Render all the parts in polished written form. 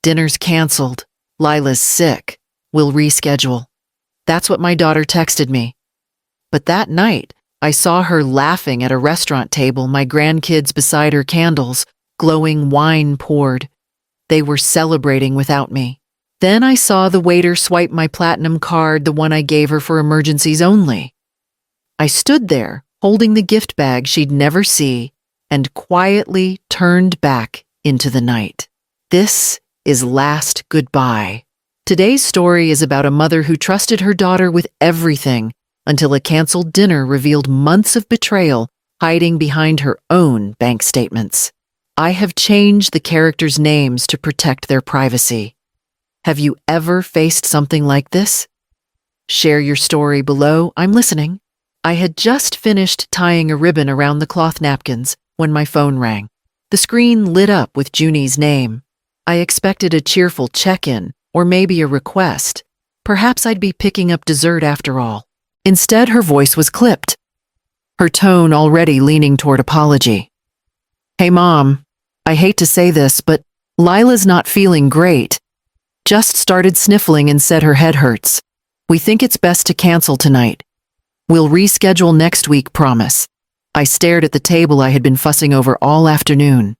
Dinner's canceled. Lila's sick. We'll reschedule. That's what my daughter texted me. But that night, I saw her laughing at a restaurant table, my grandkids beside her, candles, glowing wine poured. They were celebrating without me. Then I saw the waiter swipe my platinum card, the one I gave her for emergencies only. I stood there, holding the gift bag she'd never see, and quietly turned back into the night. This is Last Goodbye. Today's story is about a mother who trusted her daughter with everything until a canceled dinner revealed months of betrayal hiding behind her own bank statements. I have changed the characters' names to protect their privacy. Have you ever faced something like this? Share your story below. I'm listening. I had just finished tying a ribbon around the cloth napkins when my phone rang. The screen lit up with Junie's name. I expected a cheerful check-in or maybe a request. Perhaps I'd be picking up dessert after all. Instead, her voice was clipped, her tone already leaning toward apology. Hey, Mom, I hate to say this, but Lila's not feeling great. Just started sniffling and said her head hurts. We think it's best to cancel tonight. We'll reschedule next week, promise. I stared at the table I had been fussing over all afternoon.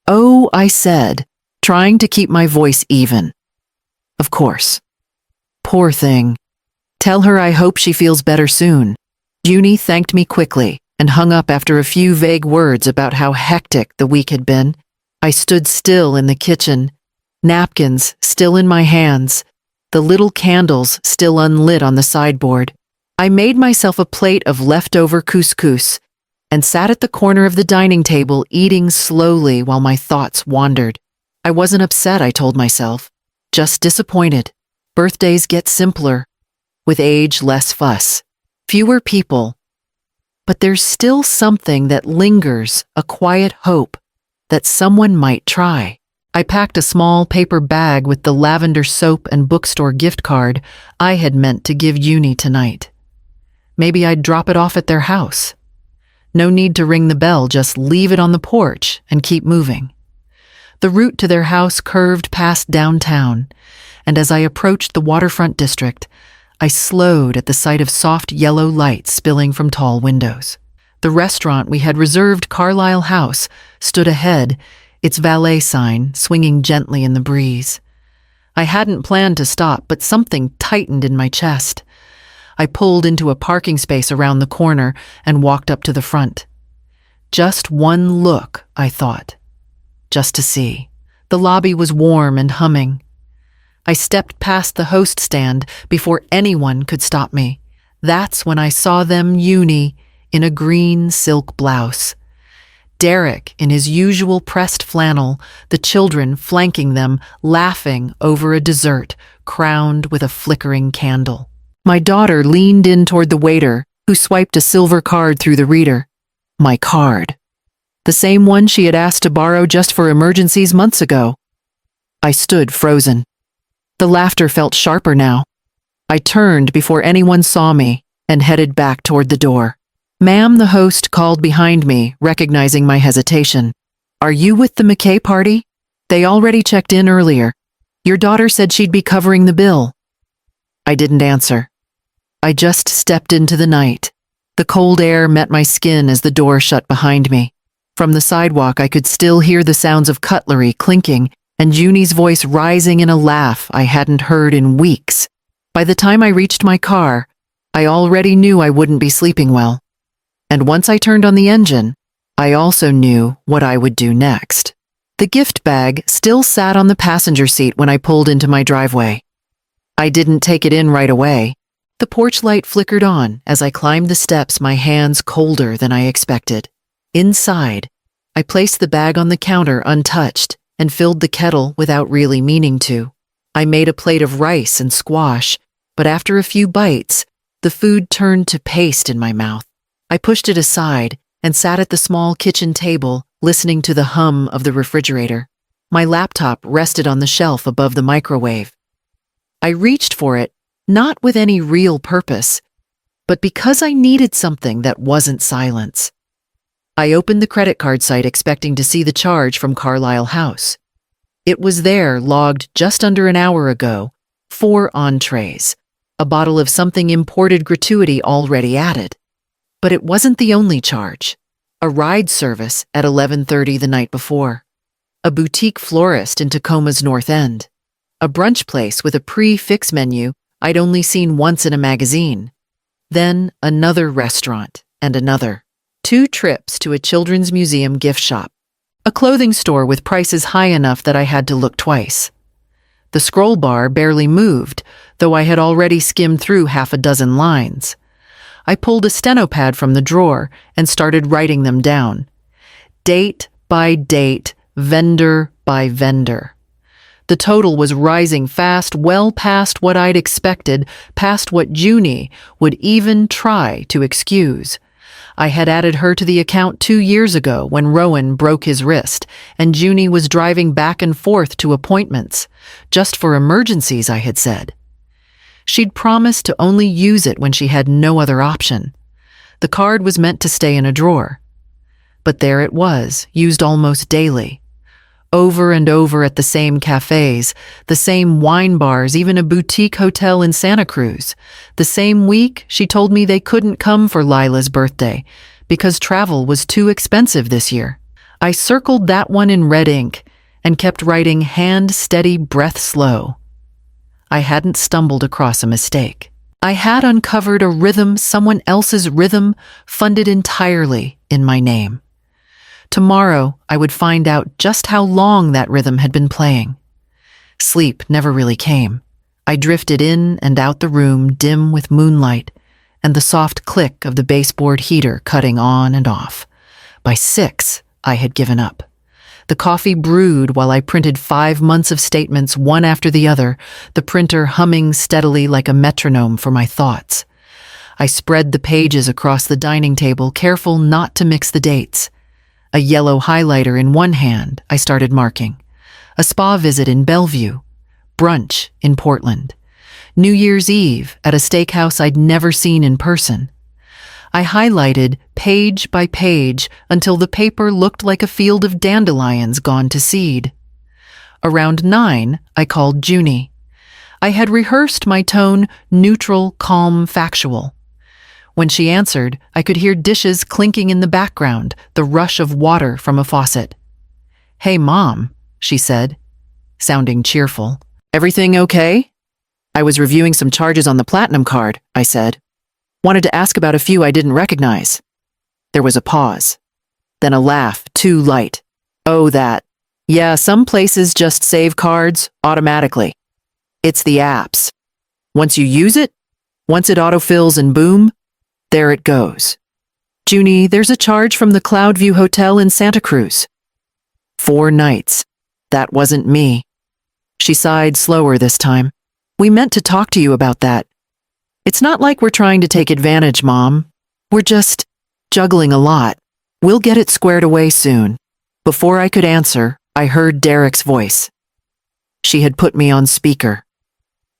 Oh, I said, trying to keep my voice even. Of course. Poor thing. Tell her I hope she feels better soon. Junie thanked me quickly and hung up after a few vague words about how hectic the week had been. I stood still in the kitchen, napkins still in my hands, the little candles still unlit on the sideboard. I made myself a plate of leftover couscous and sat at the corner of the dining table eating slowly while my thoughts wandered. I wasn't upset, I told myself, just disappointed. Birthdays get simpler, with age less fuss, fewer people. But there's still something that lingers, a quiet hope that someone might try. I packed a small paper bag with the lavender soap and bookstore gift card I had meant to give Junie tonight. Maybe I'd drop it off at their house. No need to ring the bell, just leave it on the porch and keep moving. The route to their house curved past downtown, and as I approached the waterfront district, I slowed at the sight of soft yellow light spilling from tall windows. The restaurant we had reserved, Carlisle House, stood ahead, its valet sign swinging gently in the breeze. I hadn't planned to stop, but something tightened in my chest. I pulled into a parking space around the corner and walked up to the front. Just one look, I thought. Just to see. The lobby was warm and humming. I stepped past the host stand before anyone could stop me. That's when I saw them, Junie, in a green silk blouse. Derek in his usual pressed flannel, the children flanking them, laughing over a dessert crowned with a flickering candle. My daughter leaned in toward the waiter, who swiped a silver card through the reader. My card. The same one she had asked to borrow just for emergencies months ago. I stood frozen. The laughter felt sharper now. I turned before anyone saw me and headed back toward the door. Ma'am, the host called behind me, recognizing my hesitation. Are you with the McKay party? They already checked in earlier. Your daughter said she'd be covering the bill. I didn't answer. I just stepped into the night. The cold air met my skin as the door shut behind me. From the sidewalk, I could still hear the sounds of cutlery clinking and Junie's voice rising in a laugh I hadn't heard in weeks. By the time I reached my car, I already knew I wouldn't be sleeping well. And once I turned on the engine, I also knew what I would do next. The gift bag still sat on the passenger seat when I pulled into my driveway. I didn't take it in right away. The porch light flickered on as I climbed the steps, my hands colder than I expected. Inside, I placed the bag on the counter untouched and filled the kettle without really meaning to. I made a plate of rice and squash, but after a few bites, the food turned to paste in my mouth. I pushed it aside and sat at the small kitchen table, listening to the hum of the refrigerator. My laptop rested on the shelf above the microwave. I reached for it, not with any real purpose, but because I needed something that wasn't silence. I opened the credit card site expecting to see the charge from Carlisle House. It was there, logged just under an hour ago. 4 entrees, a bottle of something imported gratuity already added. But it wasn't the only charge. A ride service at 11:30 the night before. A boutique florist in Tacoma's North End. A brunch place with a prix-fixe menu I'd only seen once in a magazine. Then another restaurant and another. 2 trips to a children's museum gift shop. A clothing store with prices high enough that I had to look twice. The scroll bar barely moved, though I had already skimmed through half a dozen lines. I pulled a stenopad from the drawer and started writing them down. Date by date, vendor by vendor. The total was rising fast, well past what I'd expected, past what Junie would even try to excuse. I had added her to the account 2 years ago when Rowan broke his wrist, and Junie was driving back and forth to appointments. Just for emergencies, I had said. She'd promised to only use it when she had no other option. The card was meant to stay in a drawer. But there it was, used almost daily. Over and over at the same cafes, the same wine bars, even a boutique hotel in Santa Cruz. The same week, she told me they couldn't come for Lila's birthday because travel was too expensive this year. I circled that one in red ink and kept writing hand steady, breath slow. I hadn't stumbled across a mistake. I had uncovered a rhythm, someone else's rhythm, funded entirely in my name. Tomorrow, I would find out just how long that rhythm had been playing. Sleep never really came. I drifted in and out the room, dim with moonlight, and the soft click of the baseboard heater cutting on and off. By 6, I had given up. The coffee brewed while I printed 5 months of statements one after the other, the printer humming steadily like a metronome for my thoughts. I spread the pages across the dining table, careful not to mix the dates. A yellow highlighter in one hand, I started marking. A spa visit in Bellevue. Brunch in Portland. New Year's Eve at a steakhouse I'd never seen in person. I highlighted page by page until the paper looked like a field of dandelions gone to seed. Around 9, I called Junie. I had rehearsed my tone neutral, calm, factual. When she answered, I could hear dishes clinking in the background, the rush of water from a faucet. "Hey, Mom," she said, sounding cheerful. "Everything okay?" "I was reviewing some charges on the Platinum card," I said. "Wanted to ask about a few I didn't recognize." There was a pause. Then a laugh, too light. "Oh, that. Yeah, some places just save cards automatically. It's the apps. Once you use it, once it autofills and boom, there it goes. Junie, there's a charge from the Cloudview Hotel in Santa Cruz. 4 nights. That wasn't me." She sighed slower this time. "We meant to talk to you about that. It's not like we're trying to take advantage, Mom. We're just juggling a lot. We'll get it squared away soon." Before I could answer, I heard Derek's voice. She had put me on speaker.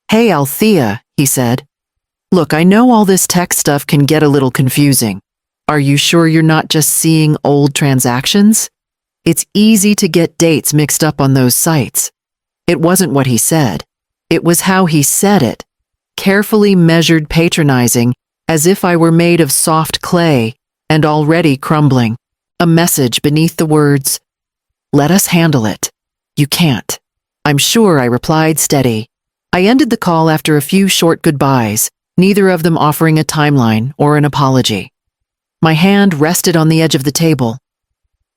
"Hey, Althea," he said. "Look, I know all this tech stuff can get a little confusing. Are you sure you're not just seeing old transactions? It's easy to get dates mixed up on those sites." It wasn't what he said. It was how he said it. Carefully measured, patronizing, as if I were made of soft clay and already crumbling. A message beneath the words, "Let us handle it." "You can't." "I'm sure," I replied, steady. I ended the call after a few short goodbyes, neither of them offering a timeline or an apology. My hand rested on the edge of the table.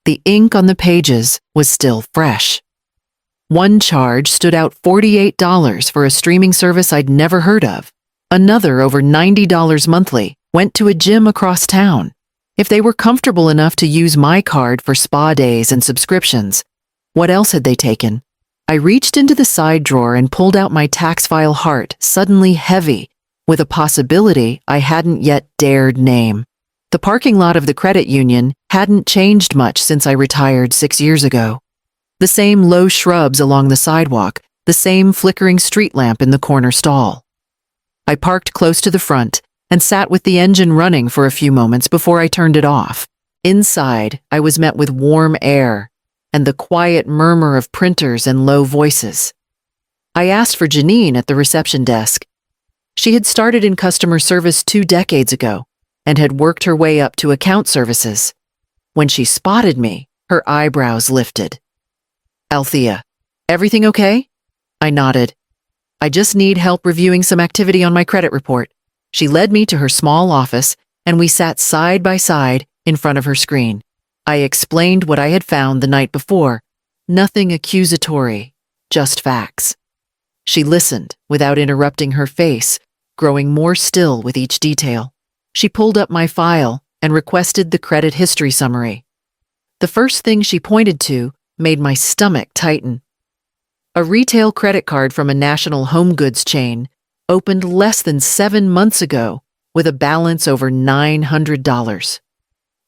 The ink on the pages was still fresh. One charge stood out $48 for a streaming service I'd never heard of. Another, over $90 monthly, went to a gym across town. If they were comfortable enough to use my card for spa days and subscriptions, what else had they taken? I reached into the side drawer and pulled out my tax file, heart suddenly heavy with a possibility I hadn't yet dared name. The parking lot of the credit union hadn't changed much since I retired 6 years ago. The same low shrubs along the sidewalk, the same flickering street lamp in the corner stall. I parked close to the front and sat with the engine running for a few moments before I turned it off. Inside, I was met with warm air and the quiet murmur of printers and low voices. I asked for Janine at the reception desk. She had started in customer service 2 decades ago and had worked her way up to account services. When she spotted me, her eyebrows lifted. "Althea, everything okay?" I nodded. "I just need help reviewing some activity on my credit report." She led me to her small office, and we sat side by side in front of her screen. I explained what I had found the night before. Nothing accusatory, just facts. She listened without interrupting, her face growing more still with each detail. She pulled up my file and requested the credit history summary. The first thing she pointed to made my stomach tighten. A retail credit card from a national home goods chain opened less than 7 months ago with a balance over $900.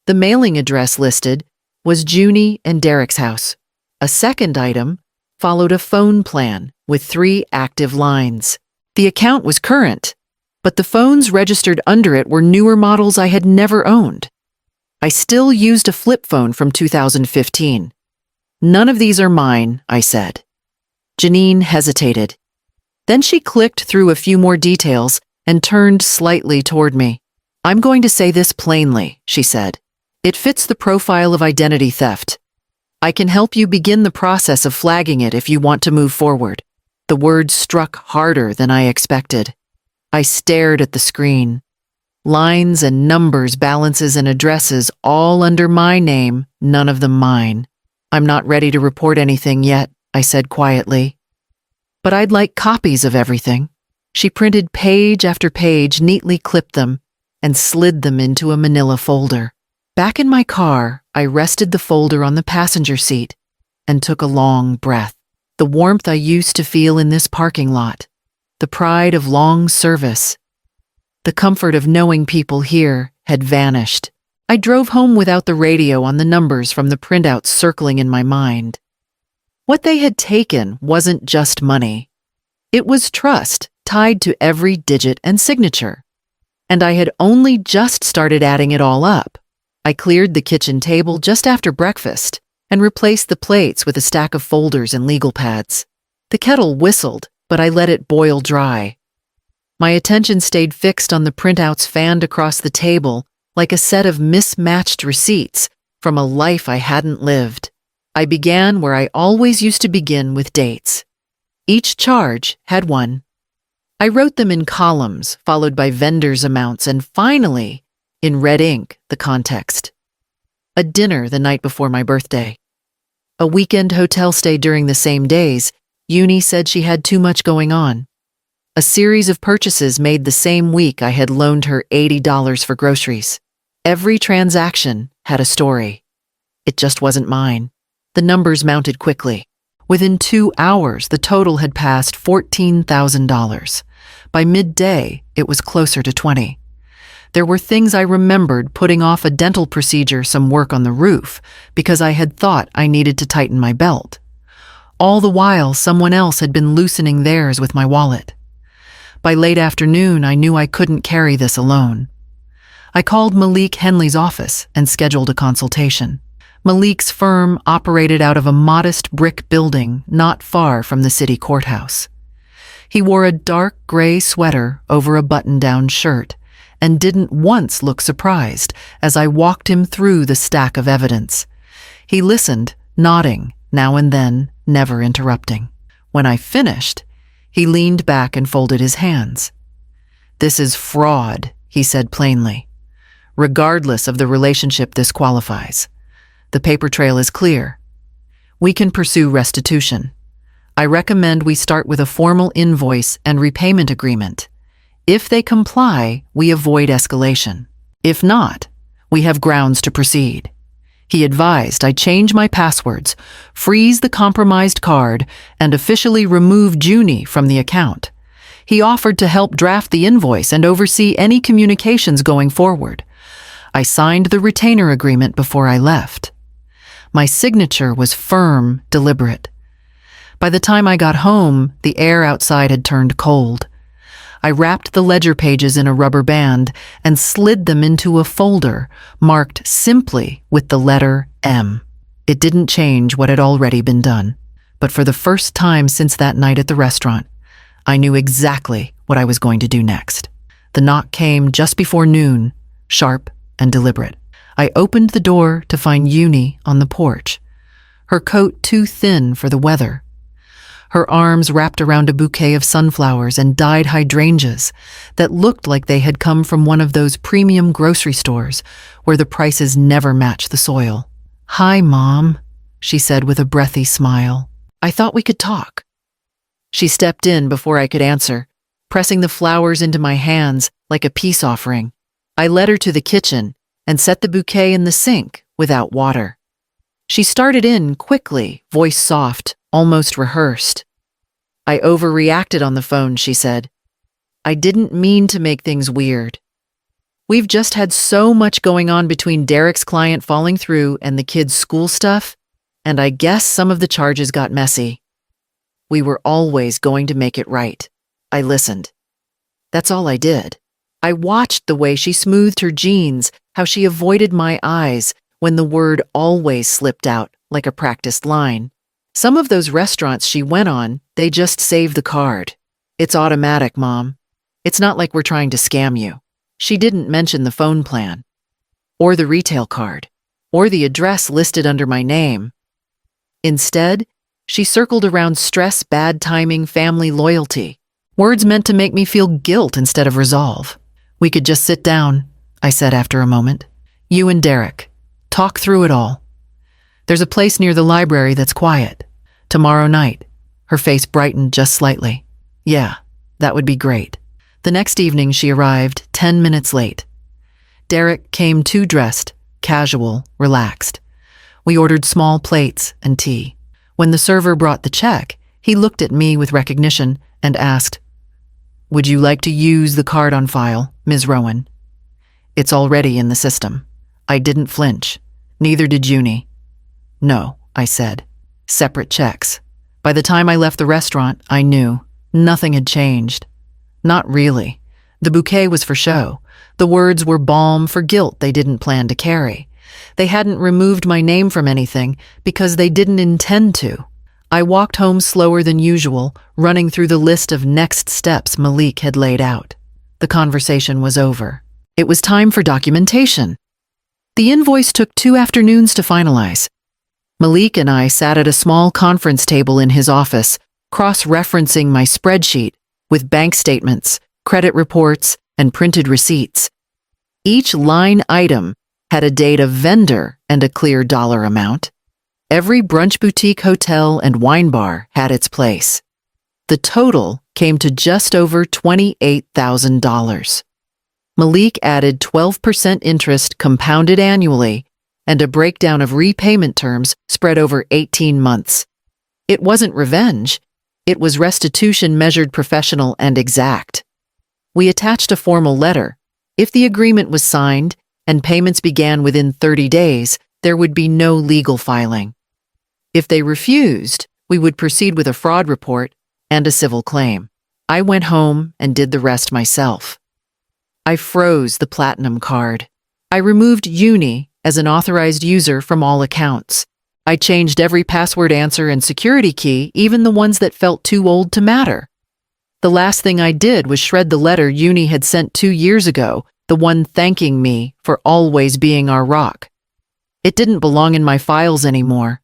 The mailing address listed was Junie and Derek's house. A second item followed a phone plan with 3 active lines. The account was current, but the phones registered under it were newer models I had never owned. I still used a flip phone from 2015. "None of these are mine," I said. Janine hesitated. Then she clicked through a few more details and turned slightly toward me. "I'm going to say this plainly," she said. "It fits the profile of identity theft. I can help you begin the process of flagging it if you want to move forward." The words struck harder than I expected. I stared at the screen. Lines and numbers, balances and addresses, all under my name, none of them mine. "I'm not ready to report anything yet," I said quietly. "But I'd like copies of everything." She printed page after page, neatly clipped them, and slid them into a manila folder. Back in my car, I rested the folder on the passenger seat and took a long breath. The warmth I used to feel in this parking lot, the pride of long service, the comfort of knowing people here had vanished. I drove home without the radio on the numbers from the printouts circling in my mind. What they had taken wasn't just money. It was trust tied to every digit and signature. And I had only just started adding it all up. I cleared the kitchen table just after breakfast and replaced the plates with a stack of folders and legal pads. The kettle whistled, but I let it boil dry. My attention stayed fixed on the printouts fanned across the table like a set of mismatched receipts from a life I hadn't lived. I began where I always used to begin, with dates. Each charge had one. I wrote them in columns, followed by vendors' amounts, and finally, in red ink, the context. A dinner the night before my birthday. A weekend hotel stay during the same days. Uni said she had too much going on. A series of purchases made the same week I had loaned her $80 for groceries. Every transaction had a story. It just wasn't mine. The numbers mounted quickly. Within 2 hours, the total had passed $14,000. By midday, it was closer to 20. There were things I remembered: putting off a dental procedure, some work on the roof, because I had thought I needed to tighten my belt. All the while, someone else had been loosening theirs with my wallet. By late afternoon, I knew I couldn't carry this alone. I called Malik Henley's office and scheduled a consultation. Malik's firm operated out of a modest brick building not far from the city courthouse. He wore a dark gray sweater over a button-down shirt and didn't once look surprised as I walked him through the stack of evidence. He listened, nodding now and then, never interrupting. When I finished, he leaned back and folded his hands. "This is fraud," he said plainly. "Regardless of the relationship, this qualifies. The paper trail is clear. We can pursue restitution. I recommend we start with a formal invoice and repayment agreement. If they comply, we avoid escalation. If not, we have grounds to proceed." He advised I change my passwords, freeze the compromised card, and officially remove Junie from the account. He offered to help draft the invoice and oversee any communications going forward. I signed the retainer agreement before I left. My signature was firm, deliberate. By the time I got home, the air outside had turned cold. I wrapped the ledger pages in a rubber band and slid them into a folder marked simply with the letter M. It didn't change what had already been done, but for the first time since that night at the restaurant, I knew exactly what I was going to do next. The knock came just before noon, sharp and deliberate. I opened the door to find Uni on the porch, her coat too thin for the weather, her arms wrapped around a bouquet of sunflowers and dyed hydrangeas that looked like they had come from one of those premium grocery stores where the prices never match the soil. "Hi, Mom," she said with a breathy smile. "I thought we could talk." She stepped in before I could answer, pressing the flowers into my hands like a peace offering. I led her to the kitchen and set the bouquet in the sink without water. She started in quickly, voice soft, almost rehearsed. "I overreacted on the phone," she said. "I didn't mean to make things weird. We've just had so much going on between Derek's client falling through and the kids' school stuff, and I guess some of the charges got messy. We were always going to make it right." I listened. That's all I did. I watched the way she smoothed her jeans, how she avoided my eyes when the word always slipped out like a practiced line. Some of those restaurants she went on, they just save the card. "It's automatic, Mom. It's not like we're trying to scam you." She didn't mention the phone plan, or the retail card, or the address listed under my name. Instead, she circled around stress, bad timing, family loyalty. Words meant to make me feel guilt instead of resolve. "We could just sit down," I said after a moment. "You and Derek. Talk through it all. There's a place near the library that's quiet. Tomorrow night." Her face brightened just slightly. "Yeah, that would be great." The next evening she arrived 10 minutes late. Derek came too dressed, casual, relaxed. We ordered small plates and tea. When the server brought the check, he looked at me with recognition and asked, "Would you like to use the card on file, Ms. Rowan?" "It's already in the system." I didn't flinch. Neither did Uni. "No," I said. "Separate checks." By the time I left the restaurant, I knew. Nothing had changed. Not really. The bouquet was for show. The words were balm for guilt they didn't plan to carry. They hadn't removed my name from anything because they didn't intend to. I walked home slower than usual, running through the list of next steps Malik had laid out. The conversation was over. It was time for documentation. The invoice took 2 afternoons to finalize. Malik and I sat at a small conference table in his office, cross-referencing my spreadsheet with bank statements, credit reports, and printed receipts. Each line item had a date of vendor and a clear dollar amount. Every brunch boutique, hotel, and wine bar had its place. The total came to just over $28,000. Malik added 12% interest compounded annually and a breakdown of repayment terms spread over 18 months. It wasn't revenge. It was restitution measured professional and exact. We attached a formal letter. If the agreement was signed and payments began within 30 days, there would be no legal filing. If they refused, we would proceed with a fraud report and a civil claim. I went home and did the rest myself. I froze the platinum card. I removed Uni as an authorized user from all accounts. I changed every password answer and security key, even the ones that felt too old to matter. The last thing I did was shred the letter Uni had sent 2 years ago, the one thanking me for always being our rock. It didn't belong in my files anymore.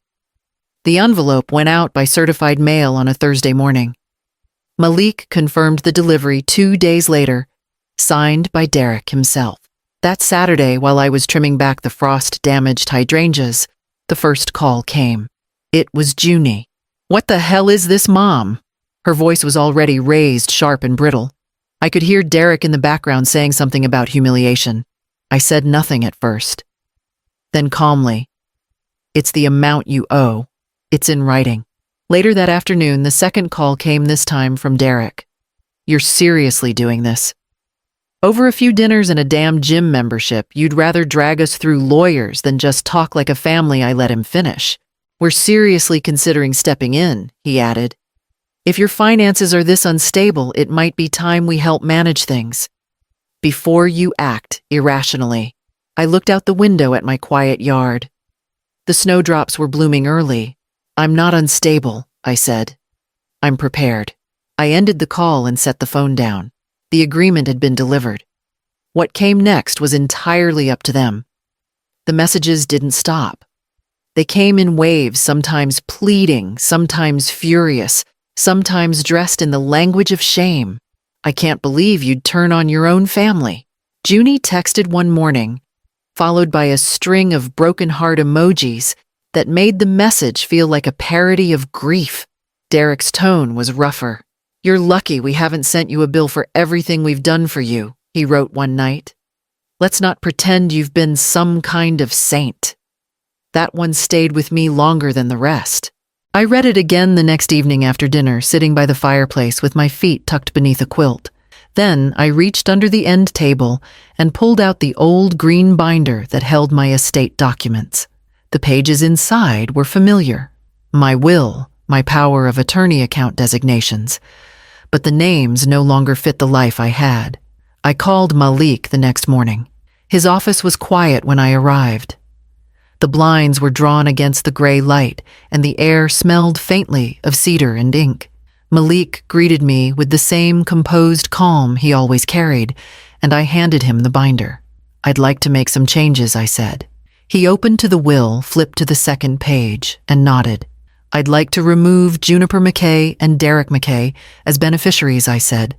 The envelope went out by certified mail on a Thursday morning. Malik confirmed the delivery 2 days later, signed by Derek himself. That Saturday, while I was trimming back the frost-damaged hydrangeas, the first call came. It was Junie. "What the hell is this, Mom?" Her voice was already raised, sharp and brittle. I could hear Derek in the background saying something about humiliation. I said nothing at first. Then calmly, "It's the amount you owe. It's in writing." Later that afternoon, the second call came, this time from Derek. "You're seriously doing this? Over a few dinners and a damn gym membership, you'd rather drag us through lawyers than just talk like a family." I let him finish. "We're seriously considering stepping in," he added. "If your finances are this unstable, it might be time we help manage things. Before you act irrationally." I looked out the window at my quiet yard. The snowdrops were blooming early. I'm not unstable, I said. I'm prepared. I ended the call and set the phone down. The agreement had been delivered. What came next was entirely up to them. The messages didn't stop. They came in waves, sometimes pleading, sometimes furious, sometimes dressed in the language of shame. I can't believe you'd turn on your own family. Junie texted one morning, followed by a string of broken heart emojis that made the message feel like a parody of grief. Derek's tone was rougher. You're lucky we haven't sent you a bill for everything we've done for you, he wrote one night. Let's not pretend you've been some kind of saint. That one stayed with me longer than the rest. I read it again the next evening after dinner, sitting by the fireplace with my feet tucked beneath a quilt. Then I reached under the end table and pulled out the old green binder that held my estate documents. The pages inside were familiar. My will, my power of attorney account designations. But the names no longer fit the life I had. I called Malik the next morning. His office was quiet when I arrived. The blinds were drawn against the gray light, and the air smelled faintly of cedar and ink. Malik greeted me with the same composed calm he always carried, and I handed him the binder. I'd like to make some changes, I said. He opened to the will, flipped to the second page, and nodded. I'd like to remove Juniper McKay and Derek McKay as beneficiaries, I said.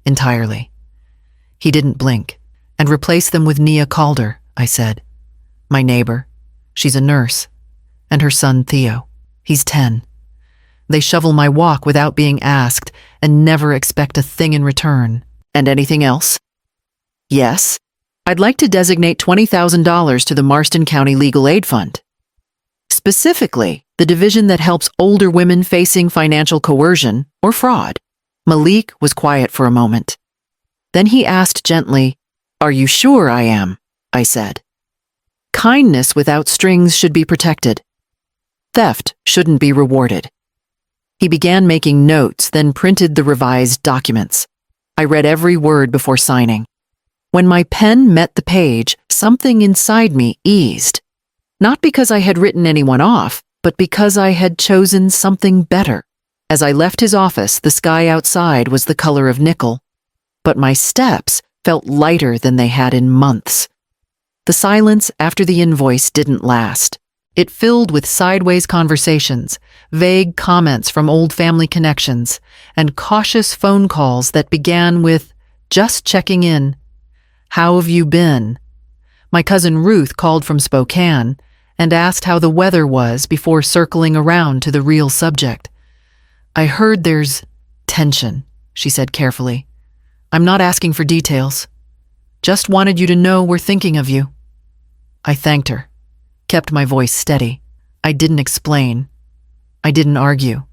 Entirely. He didn't blink. And replace them with Nia Calder, I said. My neighbor. She's a nurse. And her son, Theo. He's 10. They shovel my walk without being asked and never expect a thing in return. And anything else? Yes. I'd like to designate $20,000 to the Marston County Legal Aid Fund. Specifically, the division that helps older women facing financial coercion or fraud. Malik was quiet for a moment. Then he asked gently, Are you sure I am? I said. Kindness without strings should be protected. Theft shouldn't be rewarded. He began making notes, then printed the revised documents. I read every word before signing. When my pen met the page, something inside me eased. Not because I had written anyone off, but because I had chosen something better. As I left his office, the sky outside was the color of nickel, but my steps felt lighter than they had in months. The silence after the invoice didn't last. It filled with sideways conversations, vague comments from old family connections, and cautious phone calls that began with, just checking in. How have you been? My cousin Ruth called from Spokane and asked how the weather was before circling around to the real subject. I heard there's tension, she said carefully. I'm not asking for details. Just wanted you to know we're thinking of you. I thanked her, kept my voice steady. I didn't explain. I didn't argue.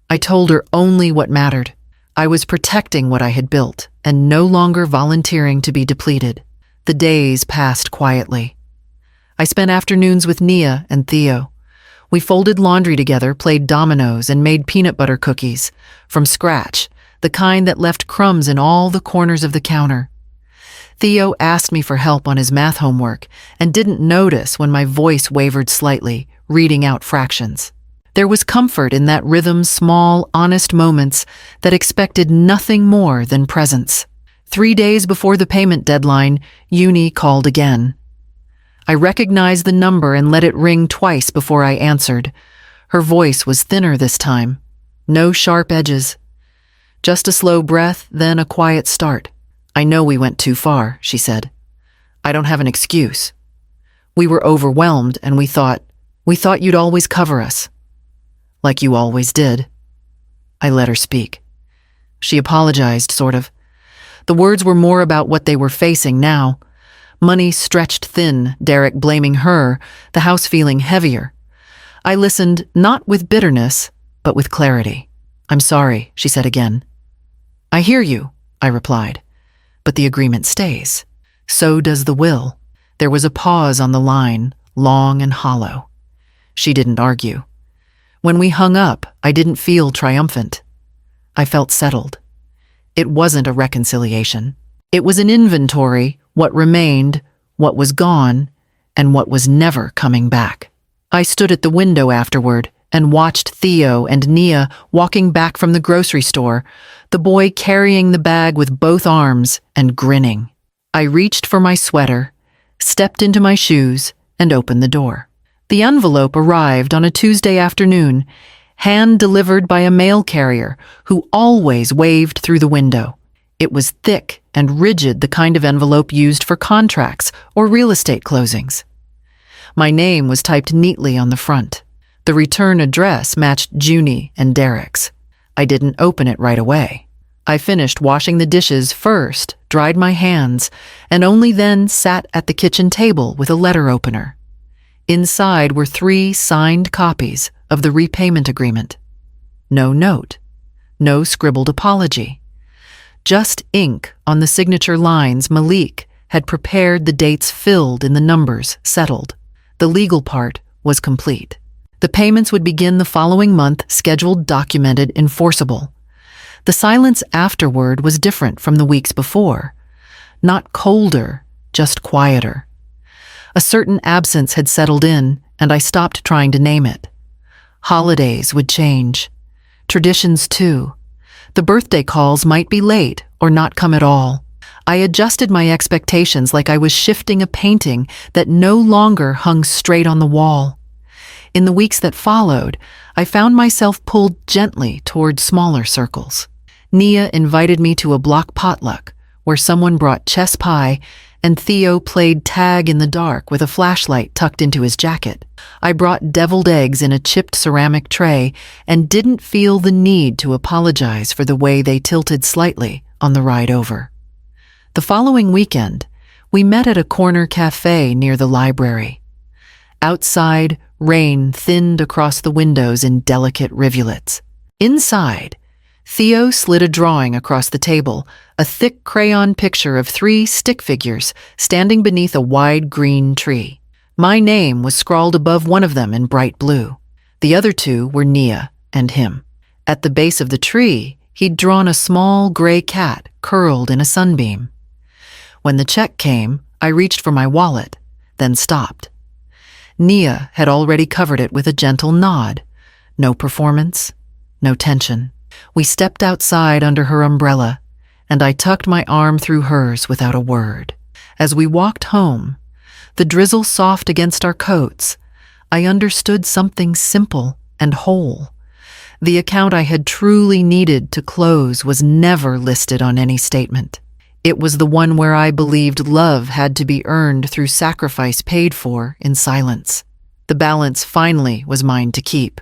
I told her only what mattered. I was protecting what I had built and no longer volunteering to be depleted. The days passed quietly. I spent afternoons with Nia and Theo. We folded laundry together, played dominoes, and made peanut butter cookies from scratch, the kind that left crumbs in all the corners of the counter. Theo asked me for help on his math homework and didn't notice when my voice wavered slightly, reading out fractions. There was comfort in that rhythm's small, honest moments that expected nothing more than presence. 3 days before the payment deadline, Uni called again. I recognized the number and let it ring twice before I answered. Her voice was thinner this time. No sharp edges. Just a slow breath, then a quiet start. I know we went too far, she said. I don't have an excuse. We were overwhelmed and we thought you'd always cover us. Like you always did. I let her speak. She apologized, sort of. The words were more about what they were facing now. Money stretched thin, Derek blaming her, the house feeling heavier. I listened, not with bitterness, but with clarity. I'm sorry, she said again. I hear you, I replied. But the agreement stays. So does the will. There was a pause on the line, long and hollow. She didn't argue. When we hung up, I didn't feel triumphant. I felt settled. It wasn't a reconciliation. It was an inventory, what remained, what was gone, and what was never coming back. I stood at the window afterward and watched Theo and Nia walking back from the grocery store, the boy carrying the bag with both arms and grinning. I reached for my sweater, stepped into my shoes, and opened the door. The envelope arrived on a Tuesday afternoon, hand-delivered by a mail carrier who always waved through the window. It was thick and rigid, the kind of envelope used for contracts or real estate closings. My name was typed neatly on the front. The return address matched Junie and Derek's. I didn't open it right away. I finished washing the dishes first, dried my hands, and only then sat at the kitchen table with a letter opener. Inside were 3 signed copies of the repayment agreement. No note, no scribbled apology. Just ink on the signature lines Malik had prepared, the dates filled in, the numbers settled. The legal part was complete. The payments would begin the following month, scheduled, documented, enforceable. The silence afterward was different from the weeks before. Not colder, just quieter. A certain absence had settled in, and I stopped trying to name it. Holidays would change. Traditions too. The birthday calls might be late or not come at all. I adjusted my expectations like I was shifting a painting that no longer hung straight on the wall. In the weeks that followed, I found myself pulled gently toward smaller circles. Nia invited me to a block potluck where someone brought chess pie and Theo played tag in the dark with a flashlight tucked into his jacket. I brought deviled eggs in a chipped ceramic tray and didn't feel the need to apologize for the way they tilted slightly on the ride over. The following weekend, we met at a corner cafe near the library. Outside, rain thinned across the windows in delicate rivulets. Inside, Theo slid a drawing across the table, a thick crayon picture of 3 stick figures standing beneath a wide green tree. My name was scrawled above one of them in bright blue. The other 2 were Nia and him. At the base of the tree, he'd drawn a small gray cat curled in a sunbeam. When the check came, I reached for my wallet, then stopped. Nia had already covered it with a gentle nod. No performance, no tension. We stepped outside under her umbrella, and I tucked my arm through hers without a word. As we walked home, the drizzle soft against our coats, I understood something simple and whole. The account I had truly needed to close was never listed on any statement. It was the one where I believed love had to be earned through sacrifice paid for in silence. The balance finally was mine to keep.